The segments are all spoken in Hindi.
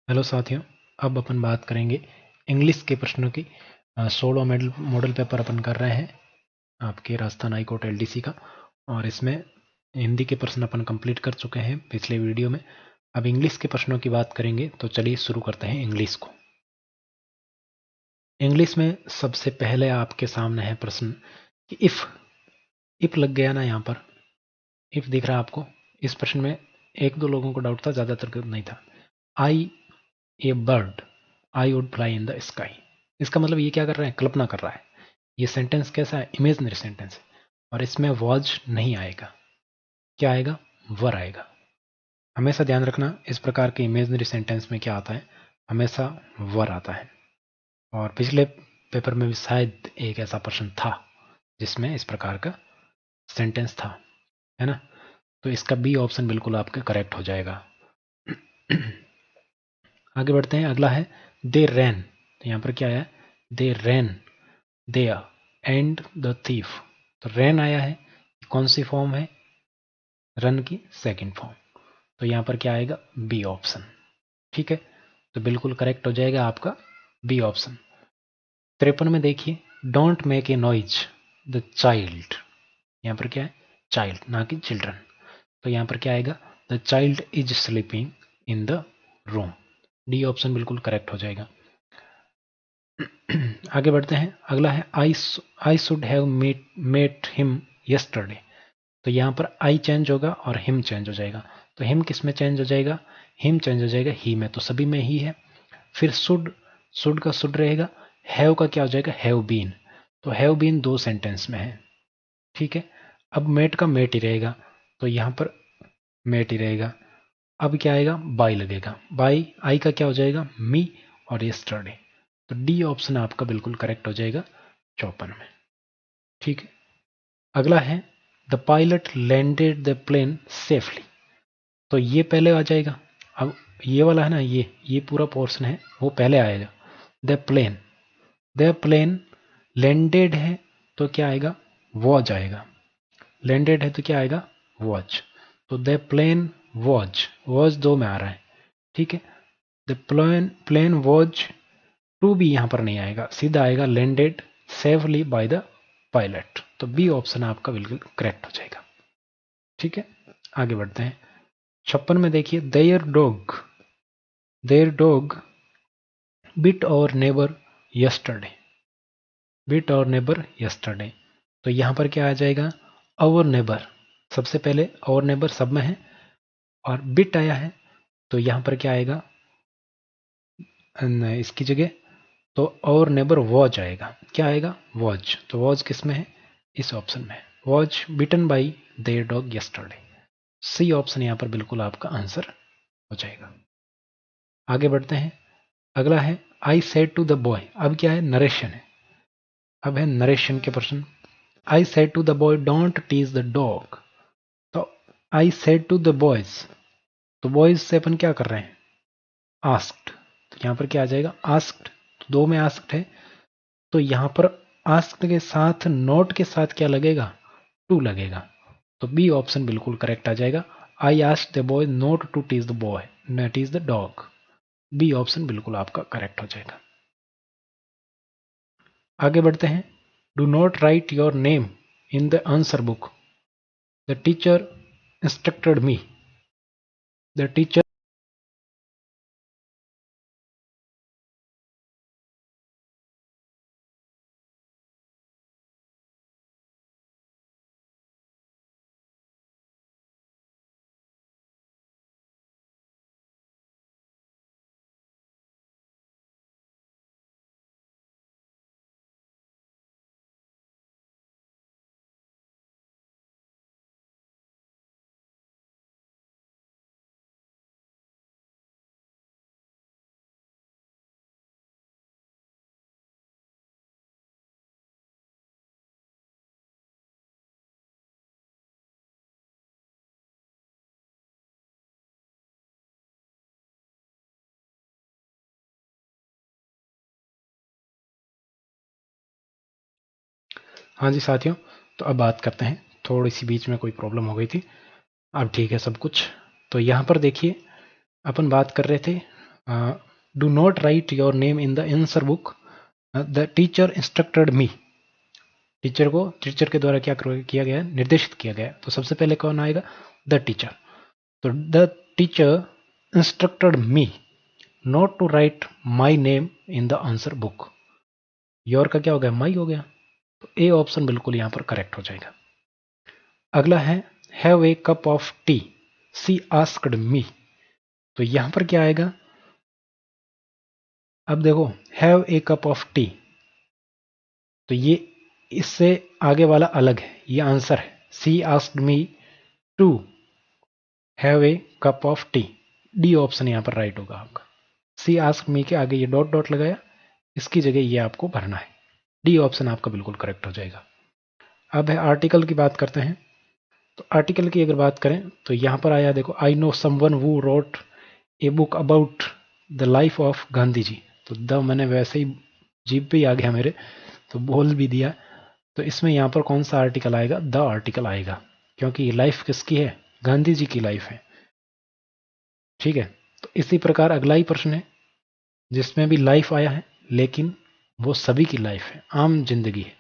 हेलो साथियों, अब अपन बात करेंगे इंग्लिश के प्रश्नों की। 16 मॉडल पेपर अपन कर रहे हैं आपके राजस्थान हाई कोर्ट एलडीसी का, और इसमें हिंदी के प्रश्न अपन कंप्लीट कर चुके हैं पिछले वीडियो में। अब इंग्लिश के प्रश्नों की बात करेंगे, तो चलिए शुरू करते हैं इंग्लिश को। इंग्लिश में सबसे पहले आपके सामने है प्रश्न कि इफ लग गया ना, यहाँ पर इफ दिख रहा है आपको। इस प्रश्न में एक दो लोगों को डाउट था, ज्यादातर को नहीं था। I a bird I would fly in the sky. इसका मतलब ये क्या कर रहा है, कल्पना कर रहा है। ये सेंटेंस कैसा है, इमेजनरी सेंटेंस है, और इसमें वॉज नहीं आएगा। क्या आएगा, वर आएगा। हमेशा ध्यान रखना, इस प्रकार के इमेजनरी सेंटेंस में क्या आता है, हमेशा वर आता है। और पिछले पेपर में भी शायद एक ऐसा प्रश्न था जिसमें इस प्रकार का सेंटेंस था, है ना। तो इसका बी ऑप्शन बिल्कुल आपका करेक्ट हो जाएगा। आगे बढ़ते हैं, अगला है दे रैन। तो यहाँ पर क्या आया, दे रैन दे एंड द थीफ। तो रैन आया है, कौन सी फॉर्म है, रन की सेकंड फॉर्म। तो यहाँ पर क्या आएगा, बी ऑप्शन। ठीक है, तो बिल्कुल करेक्ट हो जाएगा आपका बी ऑप्शन। 53 में देखिए, don't make a noise the child. यहाँ पर क्या है, चाइल्ड ना कि चिल्ड्रन। तो यहाँ पर क्या आएगा, the child is sleeping in the room. D option बिल्कुल करेक्ट हो जाएगा। आगे बढ़ते हैं, अगला है I should have met him yesterday. तो यहाँ पर आई चेंज होगा और हिम चेंज हो जाएगा। तो हिम किस में चेंज हो जाएगा, हिम चेंज हो जाएगा ही में, तो सभी में ही है। फिर शुड का शुड रहेगा, हैव का क्या हो जाएगा, हैव बीन। तो हैव बीन दो सेंटेंस में है। ठीक है, अब मेट का मेट ही रहेगा, तो यहाँ पर मेट ही रहेगा। अब क्या आएगा, बाई लगेगा, बाई आई का क्या हो जाएगा, मी और यस्टरडे। तो डी ऑप्शन आपका बिल्कुल करेक्ट हो जाएगा 54 में। ठीक है, अगला है the pilot landed the plane safely. तो ये पहले आ जाएगा। अब ये वाला है ना, ये पूरा पोर्शन है, वो पहले आएगा। द प्लेन लैंडेड है, तो क्या आएगा, वॉज आएगा। लैंडेड है तो क्या आएगा, वॉज। तो द प्लेन वॉज दो में आ रहा है। ठीक है, द प्लेन वॉज टू भी यहां पर नहीं आएगा, सीधा आएगा landed safely by the pilot. तो बी ऑप्शन आपका बिल्कुल करेक्ट हो जाएगा। ठीक है, आगे बढ़ते हैं। 56 में देखिए, देयर डॉग बिट और नेबर यस्टरडे। बिट और नेबर यस्टरडे, तो यहां पर क्या आ जाएगा, अवर नेबर। सबसे पहले अवर नेबर सब में है, और बिट आया है, तो यहां पर क्या आएगा, इसकी जगह तो और नेबर वॉज आएगा। क्या आएगा, वॉज। तो वॉज किस में है, इस ऑप्शन में। Was beaten by their dog yesterday. C option यहां पर बिल्कुल आपका आंसर हो जाएगा। आगे बढ़ते हैं, अगला है I said to the boy. अब क्या है, नरेशन है। अब है नरेशन के प्रश्न। I said to the boy don't tease the dog. तो I said to the boys, तो बॉयज से अपन क्या कर रहे हैं, आस्क्ड। तो यहां पर क्या आ जाएगा, आस्क्ड। तो दो में आस्क्ड है, तो यहां पर आस्क्ड के साथ नोट के साथ क्या लगेगा, टू लगेगा। तो बी ऑप्शन बिल्कुल करेक्ट आ जाएगा। I asked the boy not to tease the boy not tease the dog. B option बिल्कुल आपका करेक्ट हो जाएगा। आगे बढ़ते हैं, do not write your name in the answer book, the teacher instructed me. The teacher हाँ जी साथियों, तो अब बात करते हैं, थोड़ी सी बीच में कोई प्रॉब्लम हो गई थी, अब ठीक है सब कुछ। तो यहाँ पर देखिए, अपन बात कर रहे थे do not write your name in the answer book, the teacher instructed me. Teacher के द्वारा क्या किया गया, निर्देशित किया गया। तो सबसे पहले कौन आएगा, द टीचर। तो the teacher instructed me not to write my name in the answer book. Your का क्या हो गया, माई हो गया। तो ए ऑप्शन बिल्कुल यहां पर करेक्ट हो जाएगा। अगला है have a cup of tea, she asked me. तो यहां पर क्या आएगा, अब देखो have a cup of tea, तो ये इससे आगे वाला अलग है, ये आंसर है। She asked me to have a cup of tea, D option यहां पर राइट होगा आपका। सी आस्क्ड मी के आगे ये डॉट डॉट लगाया, इसकी जगह ये आपको भरना है। डी ऑप्शन आपका बिल्कुल करेक्ट हो जाएगा। अब है आर्टिकल की बात करते हैं। तो आर्टिकल की अगर बात करें तो यहां पर आया देखो, I know someone who wrote a book about the life of Gandhi ji. तो द मैंने वैसे ही जीप पे ही आ गया मेरे, तो बोल भी दिया। तो इसमें यहां पर कौन सा आर्टिकल आएगा, द आर्टिकल आएगा, क्योंकि लाइफ किसकी है, गांधी जी की लाइफ है। ठीक है, तो इसी प्रकार अगला ही प्रश्न है जिसमें भी लाइफ आया है, लेकिन वो सभी की लाइफ है, आम जिंदगी है।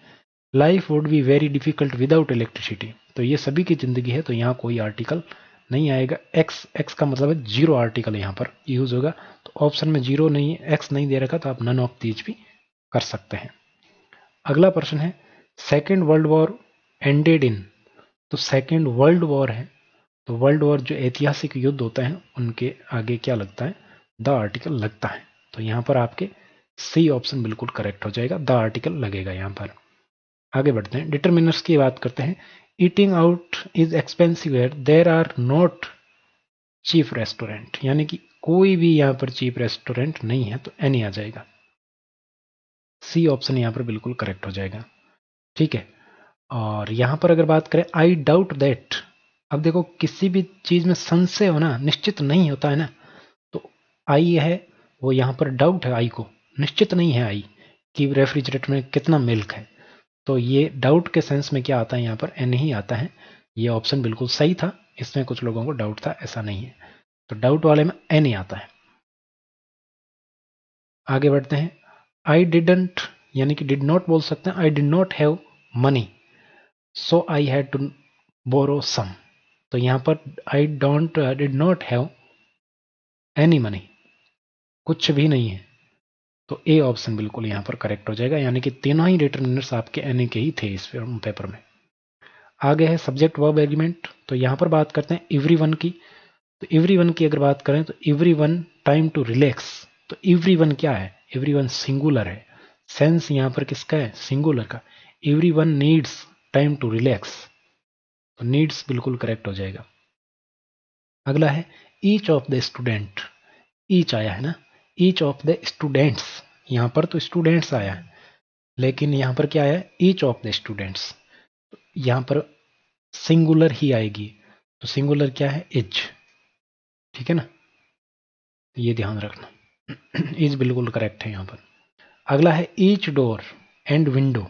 Life would be very difficult without electricity. तो ये सभी की जिंदगी है, तो यहाँ कोई आर्टिकल नहीं आएगा। एक्स का मतलब है जीरो आर्टिकल यहाँ पर यूज होगा। तो ऑप्शन में जीरो नहीं, एक्स नहीं दे रखा, तो आप नन ऑफ दीज भी कर सकते हैं। अगला प्रश्न है second world war ended in. तो सेकेंड वर्ल्ड वॉर है, तो वर्ल्ड वॉर जो ऐतिहासिक युद्ध होते हैं उनके आगे क्या लगता है, द आर्टिकल लगता है। तो यहां पर आपके सी ऑप्शन बिल्कुल करेक्ट हो जाएगा, द आर्टिकल लगेगा यहां पर। आगे बढ़ते हैं, डिटर्मिनर्स की बात करते हैं। Eating out is expensive where there are not cheap restaurant, यानी कि कोई भी यहां पर चीप रेस्टोरेंट नहीं है, तो एनी आ जाएगा। सी ऑप्शन यहां पर बिल्कुल करेक्ट हो जाएगा। ठीक है, और यहां पर अगर बात करें आई डाउट दैट, अब देखो किसी भी चीज में संशय होना निश्चित नहीं होता है ना, तो आई है वो यहां पर डाउट है, आई को निश्चित नहीं है आई कि रेफ्रिजरेटर में कितना मिल्क है। तो ये डाउट के सेंस में क्या आता है, यहाँ पर एन ही आता है। ये ऑप्शन बिल्कुल सही था, इसमें कुछ लोगों को डाउट था, ऐसा नहीं है। तो डाउट वाले में एन ही आता है। आगे बढ़ते हैं, आई डिडंट यानी कि डिड नॉट बोल सकते हैं, I did not have money so I had to borrow some. तो यहां पर I don't did not have any money, कुछ भी नहीं है, तो ए ऑप्शन बिल्कुल यहां पर करेक्ट हो जाएगा, यानी कि तीनों ही डिटरमिनर्स आपके एनी के ही थे इस पेपर में। आगे है सब्जेक्ट वर्ब एग्रीमेंट। तो यहां पर बात करते हैं एवरीवन की। तो एवरीवन की अगर बात करें तो एवरीवन टाइम टू रिलैक्स। तो एवरीवन क्या है, एवरीवन सिंगुलर है, सेंस यहां पर किसका है, सिंगुलर का। Everyone needs time to relax, तो नीड्स बिल्कुल करेक्ट हो जाएगा। अगला है each of the student, each आया है ना, ईच ऑफ द स्टूडेंट्स, यहां पर तो स्टूडेंट्स आया है, लेकिन यहां पर क्या आया है, ईच ऑफ द स्टूडेंट्स। यहां पर सिंगुलर ही आएगी, तो सिंगुलर क्या है, इज। ठीक है ना, ये ध्यान रखना। इज बिल्कुल करेक्ट है यहां पर। अगला है each door and window,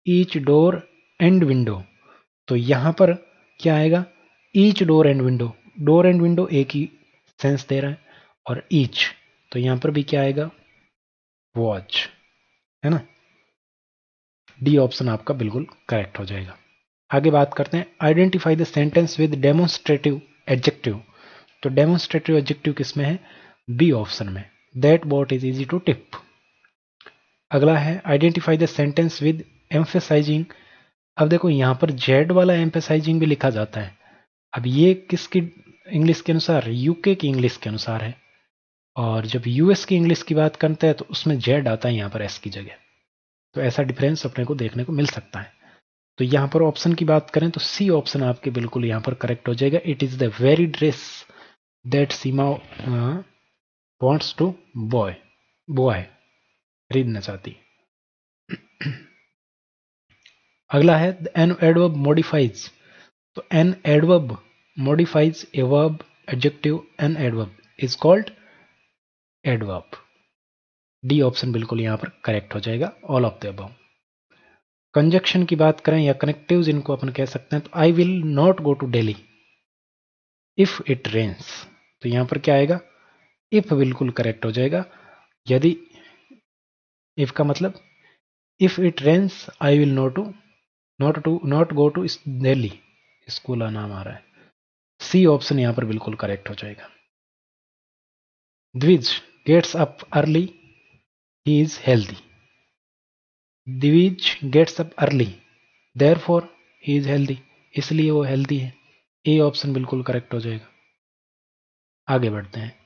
each door and window. तो यहां पर क्या आएगा, each door and window, door and window एक ही सेंस दे रहा है, और ईच, तो यहां पर भी क्या आएगा, वॉच, है ना। डी ऑप्शन आपका बिल्कुल करेक्ट हो जाएगा। आगे बात करते हैं, identify the sentence with demonstrative adjective. तो डेमोन्स्ट्रेटिव एडजेक्टिव किसमें है, बी ऑप्शन में, that boat is easy to tip. अगला है identify the sentence with emphasizing. अब देखो यहां पर जेड वाला एम्फेसाइजिंग भी लिखा जाता है। अब ये किसकी इंग्लिश के अनुसार, यूके की इंग्लिश के अनुसार है, और जब यूएस की इंग्लिश की बात करते हैं तो उसमें जेड आता है यहाँ पर एस की जगह। तो ऐसा डिफरेंस अपने को देखने को मिल सकता है। तो यहाँ पर ऑप्शन की बात करें तो सी ऑप्शन आपके बिल्कुल यहाँ पर करेक्ट हो जाएगा। It is the very dress that Seema wants to buy, buy खरीदना चाहती। अगला है एन एडवर्ब मॉडिफाइज। तो an adverb modifies a verb adjective, an adverb is called adverb. D option बिल्कुल यहां पर करेक्ट हो जाएगा, all of the above. Conjunction की बात करें या कनेक्टिव्स इनको अपन कह सकते हैं, तो I will not go to Delhi if it rains. तो यहां पर क्या आएगा, इफ बिल्कुल करेक्ट हो जाएगा। यदि इफ का मतलब if it rains I will not go to Delhi, school का नाम आ रहा है। सी ऑप्शन यहां पर बिल्कुल करेक्ट हो जाएगा। Dwij gets up early, he is healthy. Dwij gets up early, therefore he is healthy, इसलिए वो हेल्दी है। ए ऑप्शन बिल्कुल करेक्ट हो जाएगा। आगे बढ़ते हैं।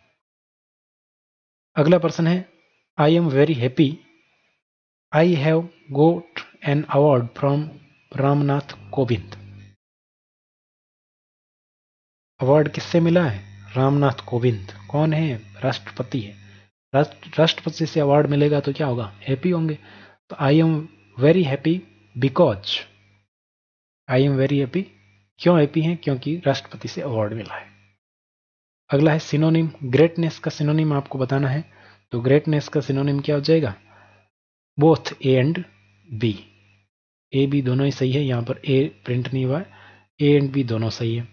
अगला प्रश्न है I am very happy I have got an award from Ramnath Kovind. Award किससे मिला है? रामनाथ कोविंद। कौन है? राष्ट्रपति है। राष्ट्रपति से अवार्ड मिलेगा तो क्या होगा? हैप्पी होंगे। तो I am very happy because, I am very happy क्यों हैप्पी हैं? क्योंकि राष्ट्रपति से अवार्ड मिला है। अगला है सिनोनिम। ग्रेटनेस का सिनोनिम आपको बताना है। तो ग्रेटनेस का सिनोनिम क्या हो जाएगा? Both A and B. A B दोनों ही सही है, यहां पर ए प्रिंट नहीं हुआ है। ए एंड बी दोनों सही है।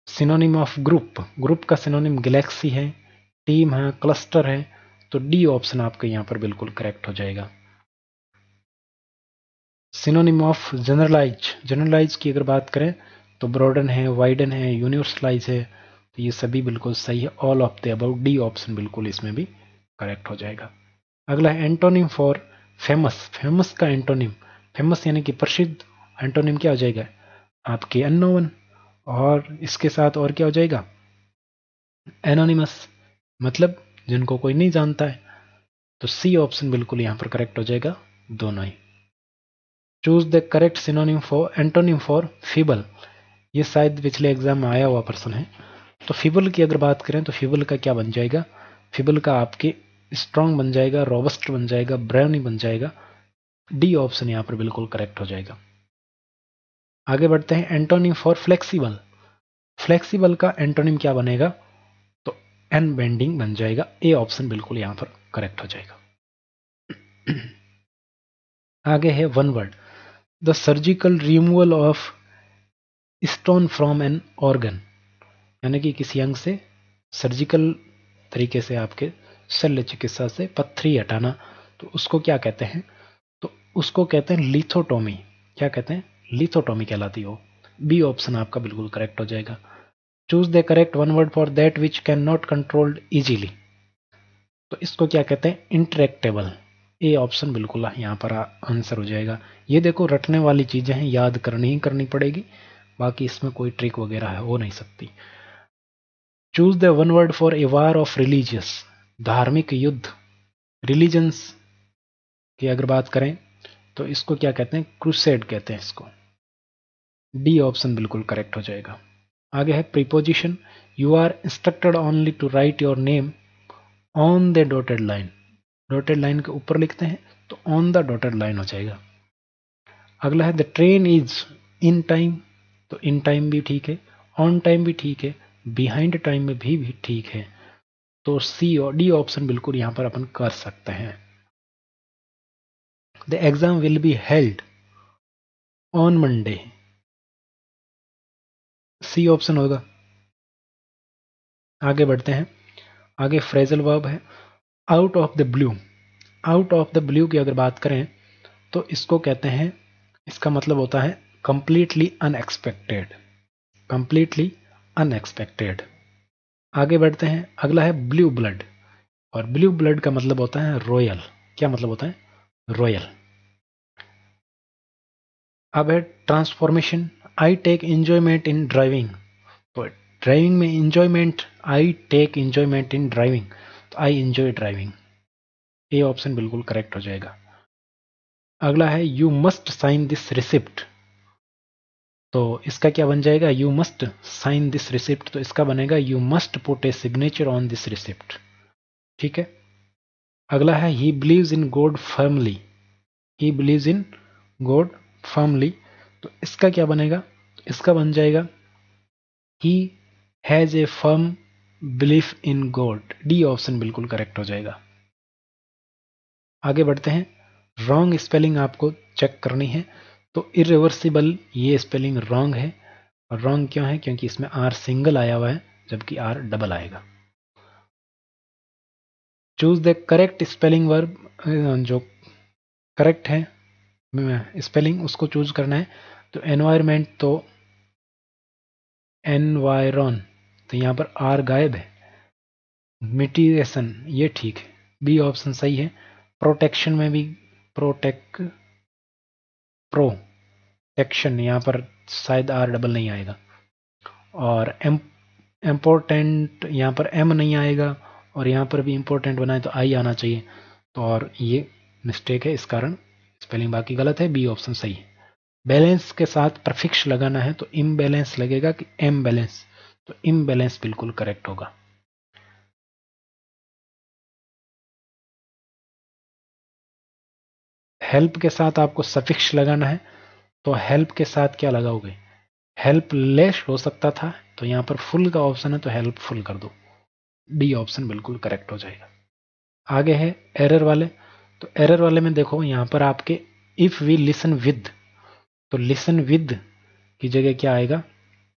सिनोनिम ऑफ ग्रुप, ग्रुप का सिनोनिम गैलेक्सी है, टीम है, क्लस्टर है। तो डी ऑप्शन आपका यहां पर बिल्कुल करेक्ट हो जाएगा। सिनोनिम ऑफ जनरलाइज, जनरलाइज की अगर बात करें तो ब्रॉडन है, वाइडन है, यूनिवर्सलाइज है। तो ये सभी बिल्कुल सही है। All of the above, D option बिल्कुल इसमें भी करेक्ट हो जाएगा। अगला है एंटोनिम फॉर फेमस। फेमस का एंटोनिम, फेमस यानी कि प्रसिद्ध, एंटोनिम क्या हो जाएगा? आपके अननोन। और इसके साथ और क्या हो जाएगा? एनोनिमस, मतलब जिनको कोई नहीं जानता है। तो सी ऑप्शन बिल्कुल यहां पर करेक्ट हो जाएगा, दोनों ही। Choose the correct synonym for antonym for feeble. ये शायद पिछले एग्जाम में आया हुआ प्रश्न है। तो फीबल की अगर बात करें तो फीबल का क्या बन जाएगा? फीबल का आपके स्ट्रांग बन जाएगा, रोबस्ट बन जाएगा, ब्रेवनी बन जाएगा। डी ऑप्शन यहां पर बिल्कुल करेक्ट हो जाएगा। आगे बढ़ते हैं। Antonym for flexible. फ्लेक्सिबल का एंटोनिम क्या बनेगा? तो एन बेंडिंग बन जाएगा। ए ऑप्शन बिल्कुल यहां पर करेक्ट हो जाएगा। आगे है one word. The surgical removal of stone from an organ, यानी कि किसी अंग से सर्जिकल तरीके से आपके शल्य चिकित्सा से पत्थरी हटाना, तो उसको क्या कहते हैं? तो उसको कहते हैं लिथोटोमी। क्या कहते हैं? लिथोटोमी कहलाती हो। बी ऑप्शन आपका बिल्कुल करेक्ट हो जाएगा। Choose the correct one word for that which can not controlled easily. तो इसको क्या कहते हैं? इंटरेक्टेबल। ए ऑप्शन बिल्कुल यहाँ पर आंसर हो जाएगा। ये देखो रटने वाली चीजें हैं, याद करनी ही करनी पड़ेगी, बाकी इसमें कोई ट्रिक वगैरह हो नहीं सकती। Choose the one word for a war of religious. धार्मिक युद्ध, रिलीजन्स की अगर बात करें तो इसको क्या कहते हैं? क्रूसेड कहते हैं इसको। डी ऑप्शन बिल्कुल करेक्ट हो जाएगा। आगे है preposition. You are instructed only to write your name on the dotted line. Dotted line के ऊपर लिखते हैं तो ऑन द डॉटेड लाइन हो जाएगा। अगला है the train is in time. तो इन टाइम भी ठीक है, ऑन टाइम भी ठीक है, बिहाइंड टाइम में भी ठीक है। तो सी और डी ऑप्शन बिल्कुल यहां पर अपन कर सकते हैं। The exam will be held on Monday, C option होगा। आगे बढ़ते हैं। आगे फ्रेजल वर्ब है out of the blue. Out of the blue की अगर बात करें तो इसको कहते हैं, इसका मतलब होता है कंप्लीटली अनएक्सपेक्टेड। Completely unexpected. आगे बढ़ते हैं। अगला है ब्लू ब्लड, और ब्लू ब्लड का मतलब होता है रॉयल। क्या मतलब होता है? रॉयल। अब है transformation. I take enjoyment in driving. तो ड्राइविंग में enjoyment, I take enjoyment in driving, तो I enjoy driving. A option बिल्कुल करेक्ट हो जाएगा। अगला है you must sign this receipt. तो इसका क्या बन जाएगा? You must sign this receipt, तो इसका बनेगा you must put a signature on this receipt. ठीक है। अगला है he believes in God firmly. He believes in God firmly, तो इसका क्या बनेगा? इसका बन जाएगा he has a firm belief in God. D option बिल्कुल करेक्ट हो जाएगा। आगे बढ़ते हैं। रॉन्ग स्पेलिंग आपको चेक करनी है। तो इरिवर्सिबल, ये स्पेलिंग रॉन्ग है। और रॉन्ग क्यों है? क्योंकि इसमें आर सिंगल आया हुआ है, जबकि आर डबल आएगा। Choose the correct spelling verb, जो करेक्ट है स्पेलिंग उसको चूज करना है। तो एनवायरमेंट तो एनवायरन, तो यहाँ पर आर गायब है। मिटिगेशन ये ठीक है, बी ऑप्शन सही है। प्रोटेक्शन में भी प्रोटेक्शन यहाँ पर शायद आर डबल नहीं आएगा। और इम्पोर्टेंट यहाँ पर एम नहीं आएगा, और यहाँ पर भी इम्पोर्टेंट बनाए तो आई आना चाहिए। तो और ये मिस्टेक है, इस कारण स्पेलिंग बाकी गलत है, बी ऑप्शन सही है। बैलेंस के साथ प्रफिक्स लगाना है तो इम्बैलेंस लगेगा कि एम बैलेंस, तो इम्बैलेंस बिल्कुल करेक्ट होगा। हेल्प के साथ आपको सफिक्स लगाना है, तो हेल्प के साथ क्या लगाओगे, हेल्पलेस हो सकता था, तो यहाँ पर फुल का ऑप्शन है तो हेल्पफुल कर दो, डी ऑप्शन बिल्कुल करेक्ट हो जाएगा। आगे है एरर वाले। तो एरर वाले में देखो यहाँ पर आपके इफ वी लिसन विद, तो लिसन विद की जगह क्या आएगा,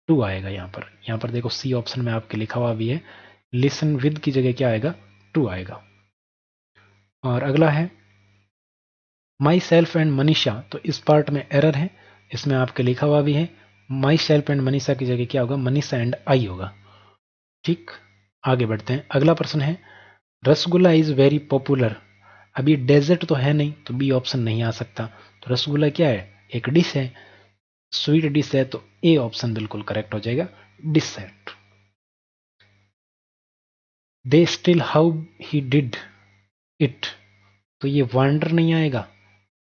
टू आएगा। यहाँ पर देखो सी ऑप्शन में आपके लिखा हुआ भी है, लिसन विद की जगह क्या आएगा, टू आएगा। और अगला है माई सेल्फ एंड मनीषा, तो इस पार्ट में एरर है, इसमें आपके लिखा हुआ भी है माई सेल्फ एंड मनीषा की जगह क्या होगा, मनीषा एंड आई होगा। ठीक, आगे बढ़ते हैं। अगला प्रश्न है रसगुल्ला इज वेरी पॉपुलर, अभी डेजर्ट तो है नहीं, तो बी ऑप्शन नहीं आ सकता। तो रसगुल्ला क्या है, एक डिश है, स्वीट डिश है, तो ए ऑप्शन बिल्कुल करेक्ट हो जाएगा, decent. They still how he did it, तो ये वंडर नहीं आएगा,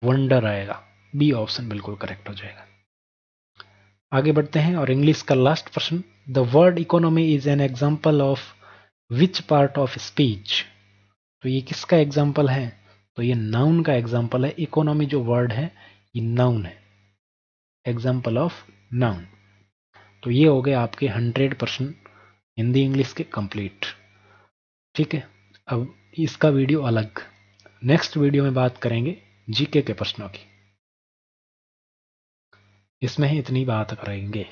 वंडर आएगा, बी ऑप्शन बिल्कुल करेक्ट हो जाएगा। आगे बढ़ते हैं और इंग्लिश का लास्ट प्रश्न, the word economy is an example of which part of speech, तो ये किसका एग्जाम्पल है, तो ये नाउन का एग्जाम्पल है। इकोनॉमी जो वर्ड है ये नाउन है, एग्जाम्पल ऑफ नाउन। तो ये हो गए आपके 100% हिंदी इंग्लिश के कंप्लीट। ठीक है, अब इसका वीडियो अलग, नेक्स्ट वीडियो में बात करेंगे जीके के प्रश्नों की, इसमें ही इतनी बात करेंगे।